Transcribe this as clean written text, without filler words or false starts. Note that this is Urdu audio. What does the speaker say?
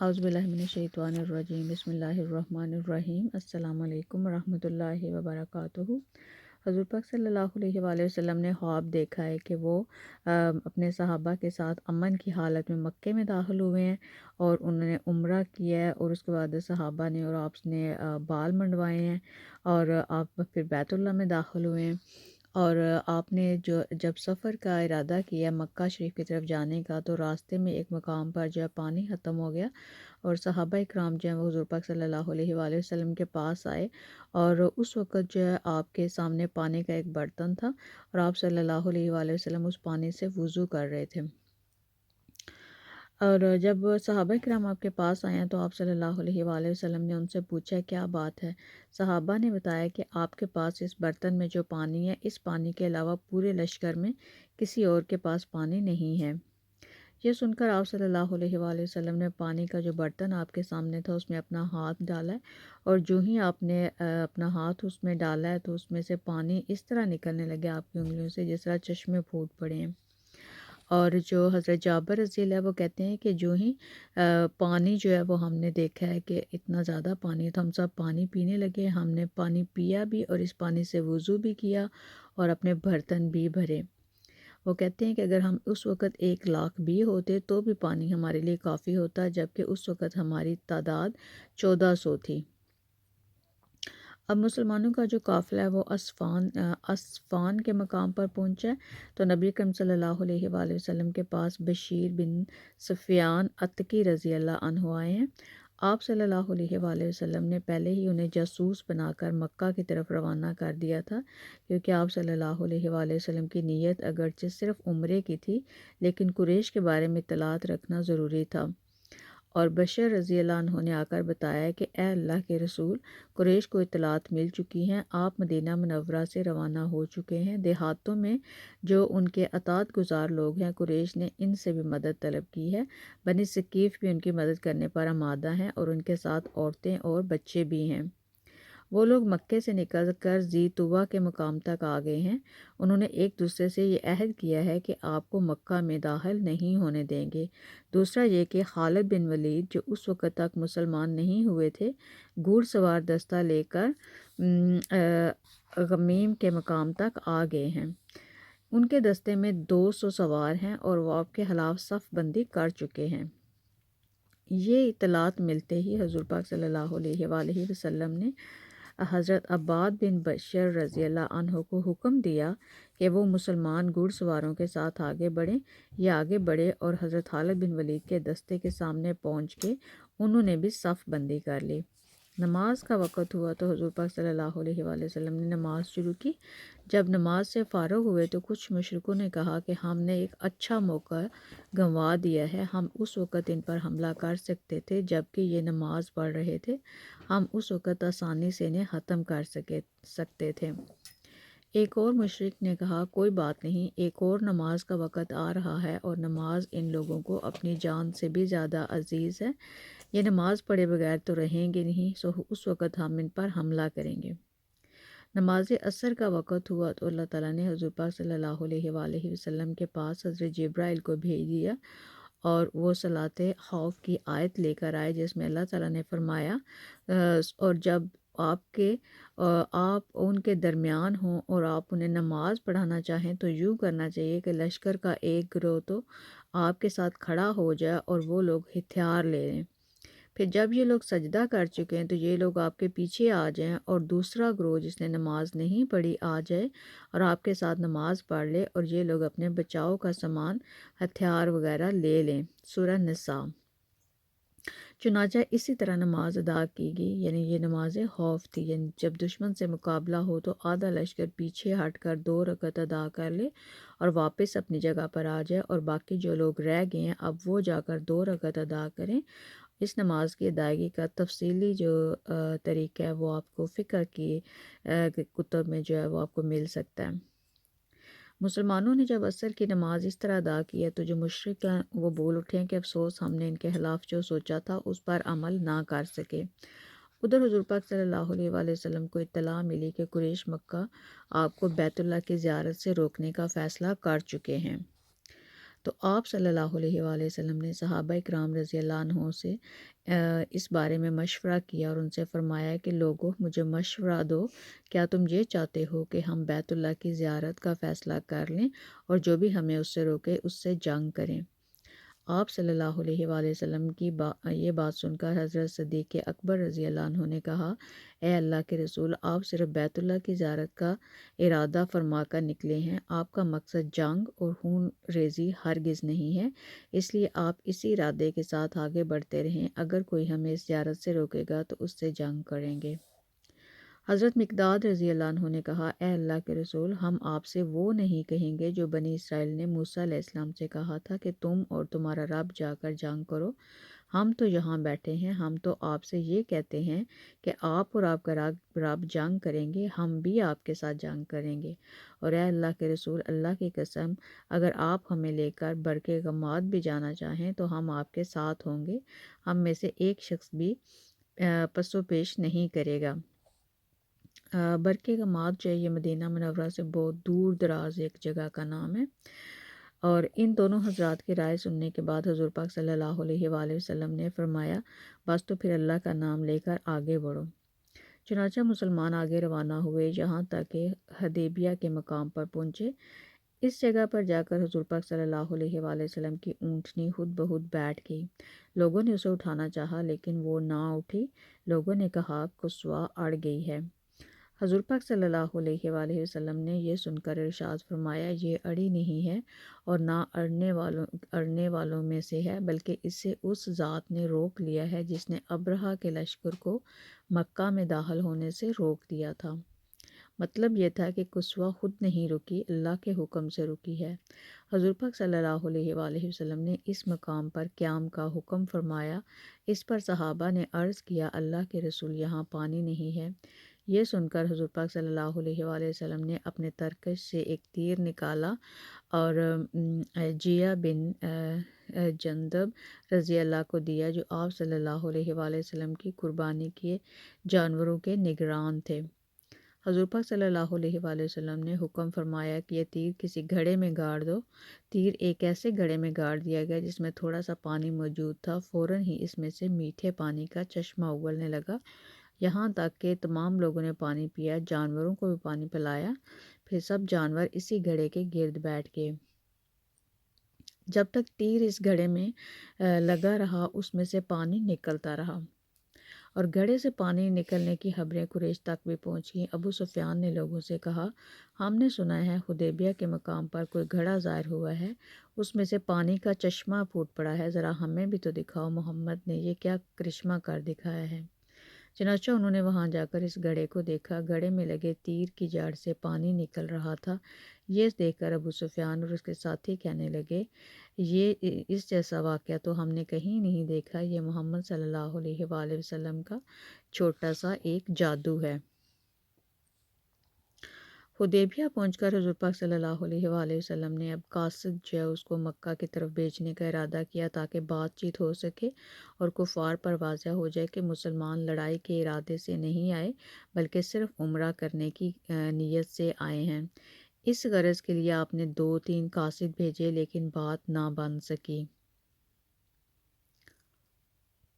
اعوذ باللہ من الشیطان الرجیم بسم اللہ الرحمن الرحیم السلام علیکم ورحمۃ اللہ وبرکاتہ۔ حضور پاک صلی اللہ علیہ وآلہ وسلم نے خواب دیکھا ہے کہ وہ اپنے صحابہ کے ساتھ امن کی حالت میں مکے میں داخل ہوئے ہیں اور انہوں نے عمرہ کیا ہے، اور اس کے بعد صحابہ نے اور آپ نے بال منڈوائے ہیں اور آپ پھر بیت اللہ میں داخل ہوئے ہیں، اور آپ نے جب سفر کا ارادہ کیا مکہ شریف کی طرف جانے کا، تو راستے میں ایک مقام پر جو ہے پانی ختم ہو گیا، اور صحابہ اکرام جو ہیں وہ حضور پاک صلی اللہ علیہ وآلہ وسلم کے پاس آئے، اور اس وقت جو ہے آپ کے سامنے پانی کا ایک برتن تھا، اور آپ صلی اللہ علیہ وآلہ وسلم اس پانی سے وضو کر رہے تھے۔ اور جب صحابہ کرام آپ کے پاس آئے ہیں تو آپ صلی اللہ علیہ وآلہ وسلم نے ان سے پوچھا کیا بات ہے۔ صحابہ نے بتایا کہ آپ کے پاس اس برتن میں جو پانی ہے، اس پانی کے علاوہ پورے لشکر میں کسی اور کے پاس پانی نہیں ہے۔ یہ سن کر آپ صلی اللہ علیہ وآلہ وسلم نے پانی کا جو برتن آپ کے سامنے تھا اس میں اپنا ہاتھ ڈالا ہے، اور جو ہی آپ نے اپنا ہاتھ اس میں ڈالا ہے تو اس میں سے پانی اس طرح نکلنے لگے آپ کی انگلیوں سے جس طرح چشمے پھوٹ پڑے ہیں۔ اور جو حضرت جابر رضی اللہ وہ کہتے ہیں کہ جو ہی پانی جو ہے وہ ہم نے دیکھا ہے کہ اتنا زیادہ پانی ہے تو ہم سب پانی پینے لگے، ہم نے پانی پیا بھی اور اس پانی سے وضو بھی کیا اور اپنے برتن بھی بھرے۔ وہ کہتے ہیں کہ اگر ہم اس وقت 1,00,000 بھی ہوتے تو بھی پانی ہمارے لیے کافی ہوتا، جبکہ اس وقت ہماری تعداد 1400 تھی۔ اب مسلمانوں کا جو قافلہ ہے وہ اسفان کے مقام پر پہنچا ہے، تو نبی اکرم صلی اللہ علیہ وآلہ وسلم کے پاس بشیر بن سفیان اتکی رضی اللہ عنہ آئے ہیں۔ آپ صلی اللہ علیہ وآلہ وسلم نے پہلے ہی انہیں جاسوس بنا کر مکہ کی طرف روانہ کر دیا تھا، کیونکہ آپ صلی اللہ علیہ وآلہ وسلم کی نیت اگرچہ صرف عمرے کی تھی لیکن قریش کے بارے میں اطلاعات رکھنا ضروری تھا، اور بشر رضی اللہ عنہ نے آ کر بتایا کہ اے اللہ کے رسول، قریش کو اطلاعات مل چکی ہیں، آپ مدینہ منورہ سے روانہ ہو چکے ہیں، دیہاتوں میں جو ان کے اطاعت گزار لوگ ہیں قریش نے ان سے بھی مدد طلب کی ہے، بنی ثقیف بھی ان کی مدد کرنے پر آمادہ ہیں اور ان کے ساتھ عورتیں اور بچے بھی ہیں۔ وہ لوگ مکے سے نکل کر ذی طویٰ کے مقام تک آ گئے ہیں، انہوں نے ایک دوسرے سے یہ عہد کیا ہے کہ آپ کو مکہ میں داخل نہیں ہونے دیں گے۔ دوسرا یہ کہ خالد بن ولید جو اس وقت تک مسلمان نہیں ہوئے تھے، گھوڑ سوار دستہ لے کر غمیم کے مقام تک آ گئے ہیں۔ ان کے دستے میں 200 سوار ہیں اور وہ آپ کے خلاف صف بندی کر چکے ہیں۔ یہ اطلاعات ملتے ہی حضور پاک صلی اللہ علیہ وآلہ وسلم نے حضرت عباد بن بشر رضی اللہ عنہ کو حکم دیا کہ وہ مسلمان گھڑ سواروں کے ساتھ آگے بڑھیں۔ یہ آگے بڑھے اور حضرت خالد بن ولید کے دستے کے سامنے پہنچ کے انہوں نے بھی صف بندی کر لی۔ نماز کا وقت ہوا تو حضور پاک صلی اللہ علیہ وآلہ وسلم نے نماز شروع کی۔ جب نماز سے فارغ ہوئے تو کچھ مشرکوں نے کہا کہ ہم نے ایک اچھا موقع گنوا دیا ہے، ہم اس وقت ان پر حملہ کر سکتے تھے جبکہ یہ نماز پڑھ رہے تھے، ہم اس وقت آسانی سے انہیں ختم کر سکتے تھے۔ ایک اور مشرک نے کہا کوئی بات نہیں، ایک اور نماز کا وقت آ رہا ہے اور نماز ان لوگوں کو اپنی جان سے بھی زیادہ عزیز ہے، یہ نماز پڑھے بغیر تو رہیں گے نہیں، سو اس وقت ہم ان پر حملہ کریں گے۔ نماز عصر کا وقت ہوا تو اللہ تعالیٰ نے حضور پاک صلی اللہ علیہ وآلہ وسلم کے پاس حضرت جبرائیل کو بھیج دیا، اور وہ صلاۃ خوف کی آیت لے کر آئے جس میں اللہ تعالیٰ نے فرمایا اور جب آپ ان کے درمیان ہوں اور آپ انہیں نماز پڑھانا چاہیں تو یوں کرنا چاہیے کہ لشکر کا ایک گروہ تو آپ کے ساتھ کھڑا ہو جائے اور وہ لوگ ہتھیار لے لیں، پھر جب یہ لوگ سجدہ کر چکے ہیں تو یہ لوگ آپ کے پیچھے آ جائیں اور دوسرا گروہ جس نے نماز نہیں پڑھی آ جائے اور آپ کے ساتھ نماز پڑھ لے، اور یہ لوگ اپنے بچاؤ کا سامان ہتھیار وغیرہ لے لیں۔ سورہ نساء۔ چنانچہ اسی طرح نماز ادا کی گئی، یعنی یہ نماز خوف تھی، یعنی جب دشمن سے مقابلہ ہو تو آدھا لشکر پیچھے ہٹ کر 2 رکعت ادا کر لے اور واپس اپنی جگہ پر آ جائے، اور باقی جو لوگ رہ گئے ہیں اب وہ جا کر 2 رکعت ادا کریں۔ اس نماز کی ادائیگی کا تفصیلی جو طریقہ ہے وہ آپ کو فقہ کی کتب میں جو ہے وہ آپ کو مل سکتا ہے۔ مسلمانوں نے جب عصر کی نماز اس طرح ادا کی ہے تو جو مشرک ہیں وہ بول اٹھے ہیں کہ افسوس ہم نے ان کے خلاف جو سوچا تھا اس پر عمل نہ کر سکے۔ ادھر حضور پاک صلی اللہ علیہ وآلہ وسلم کو اطلاع ملی کہ قریش مکہ آپ کو بیت اللہ کی زیارت سے روکنے کا فیصلہ کر چکے ہیں۔ تو آپ صلی اللہ علیہ وآلہ وسلم نے صحابہ کرام رضی اللہ عنہ سے اس بارے میں مشورہ کیا اور ان سے فرمایا کہ لوگو مجھے مشورہ دو، کیا تم یہ چاہتے ہو کہ ہم بیت اللہ کی زیارت کا فیصلہ کر لیں اور جو بھی ہمیں اس سے روکے اس سے جنگ کریں؟ آپ صلی اللہ علیہ وآلہ وسلم کی یہ بات سن کر حضرت صدیق اکبر رضی اللہ عنہ نے کہا، اے اللہ کے رسول، آپ صرف بیت اللہ کی زیارت کا ارادہ فرما کر نکلے ہیں، آپ کا مقصد جنگ اور خون ریزی ہرگز نہیں ہے، اس لیے آپ اسی ارادے کے ساتھ آگے بڑھتے رہیں، اگر کوئی ہمیں اس زیارت سے روکے گا تو اس سے جنگ کریں گے۔ حضرت مقداد رضی اللہ عنہ نے کہا، اے اللہ کے رسول، ہم آپ سے وہ نہیں کہیں گے جو بنی اسرائیل نے موسیٰ علیہ السلام سے کہا تھا کہ تم اور تمہارا رب جا کر جنگ کرو، ہم تو یہاں بیٹھے ہیں، ہم تو آپ سے یہ کہتے ہیں کہ آپ اور آپ کا رب جنگ کریں گے، ہم بھی آپ کے ساتھ جنگ کریں گے، اور اے اللہ کے رسول، اللہ کی قسم، اگر آپ ہمیں لے کر برق غماد بھی جانا چاہیں تو ہم آپ کے ساتھ ہوں گے، ہم میں سے ایک شخص بھی پس و پیش نہیں کرے گا۔ برق غماد جو ہے یہ مدینہ منورہ سے بہت دور دراز ایک جگہ کا نام ہے، اور ان دونوں حضرات کی رائے سننے کے بعد حضور پاک صلی اللہ علیہ وآلہ وسلم نے فرمایا، بس تو پھر اللہ کا نام لے کر آگے بڑھو۔ چنانچہ مسلمان آگے روانہ ہوئے یہاں تک کہ حدیبیہ کے مقام پر پہنچے۔ اس جگہ پر جا کر حضور پاک صلی اللہ علیہ وآلہ وسلم کی اونٹنی خود بخود بیٹھ گئی۔ لوگوں نے اسے اٹھانا چاہا لیکن وہ نہ اٹھی۔ لوگوں نے کہا قصویٰ اڑ گئی ہے۔ حضور پاک صلی اللہ علیہ وآلہ وسلم نے یہ سن کر ارشاد فرمایا، یہ اڑی نہیں ہے اور نہ اڑنے والوں میں سے ہے، بلکہ اسے اس ذات نے روک لیا ہے جس نے ابرہہ کے لشکر کو مکہ میں داخل ہونے سے روک دیا تھا۔ مطلب یہ تھا کہ قصویٰ خود نہیں رکی، اللہ کے حکم سے رکی ہے۔ حضور پاک صلی اللہ علیہ وآلہ وسلم نے اس مقام پر قیام کا حکم فرمایا۔ اس پر صحابہ نے عرض کیا، اللہ کے رسول، یہاں پانی نہیں ہے۔ یہ سن کر حضور پاک صلی اللہ علیہ وآلہ وسلم نے اپنے ترکش سے ایک تیر نکالا اور جیہ بن جندب رضی اللہ کو دیا، جو آپ صلی اللہ علیہ وآلہ وسلم کی قربانی کیے جانوروں کے نگران تھے۔ حضور پاک صلی اللہ علیہ وآلہ وسلم نے حکم فرمایا کہ یہ تیر کسی گھڑے میں گاڑ دو۔ تیر ایک ایسے گھڑے میں گاڑ دیا گیا جس میں تھوڑا سا پانی موجود تھا، فوراً ہی اس میں سے میٹھے پانی کا چشمہ اگلنے لگا، یہاں تک کہ تمام لوگوں نے پانی پیا، جانوروں کو بھی پانی پلایا، پھر سب جانور اسی گھڑے کے گرد بیٹھ گئے۔ جب تک تیر اس گھڑے میں لگا رہا اس میں سے پانی نکلتا رہا، اور گھڑے سے پانی نکلنے کی خبریں قریش تک بھی پہنچ گئیں۔ ابو سفیان نے لوگوں سے کہا، ہم نے سنا ہے حدیبیہ کے مقام پر کوئی گھڑا ظاہر ہوا ہے، اس میں سے پانی کا چشمہ پھوٹ پڑا ہے، ذرا ہمیں بھی تو دکھاؤ، محمد نے یہ کیا کرشمہ کر دکھایا ہے۔ چنانچہ انہوں نے وہاں جا کر اس گھڑے کو دیکھا، گھڑے میں لگے تیر کی جڑ سے پانی نکل رہا تھا۔ یہ دیکھ کر ابو سفیان اور اس کے ساتھی کہنے لگے، یہ اس جیسا واقعہ تو ہم نے کہیں نہیں دیکھا، یہ محمد صلی اللہ علیہ وآلہ وسلم کا چھوٹا سا ایک جادو ہے۔ حدیبیہ پہنچ کر حضور پاک صلی اللہ علیہ وآلہ وسلم نے اب قاصد جو ہے اس کو مکہ کی طرف بھیجنے کا ارادہ کیا تاکہ بات چیت ہو سکے اور کفار پر واضح ہو جائے کہ مسلمان لڑائی کے ارادے سے نہیں آئے بلکہ صرف عمرہ کرنے کی نیت سے آئے ہیں۔ اس غرض کے لیے آپ نے 2-3 قاصد بھیجے لیکن بات نہ بن سکی۔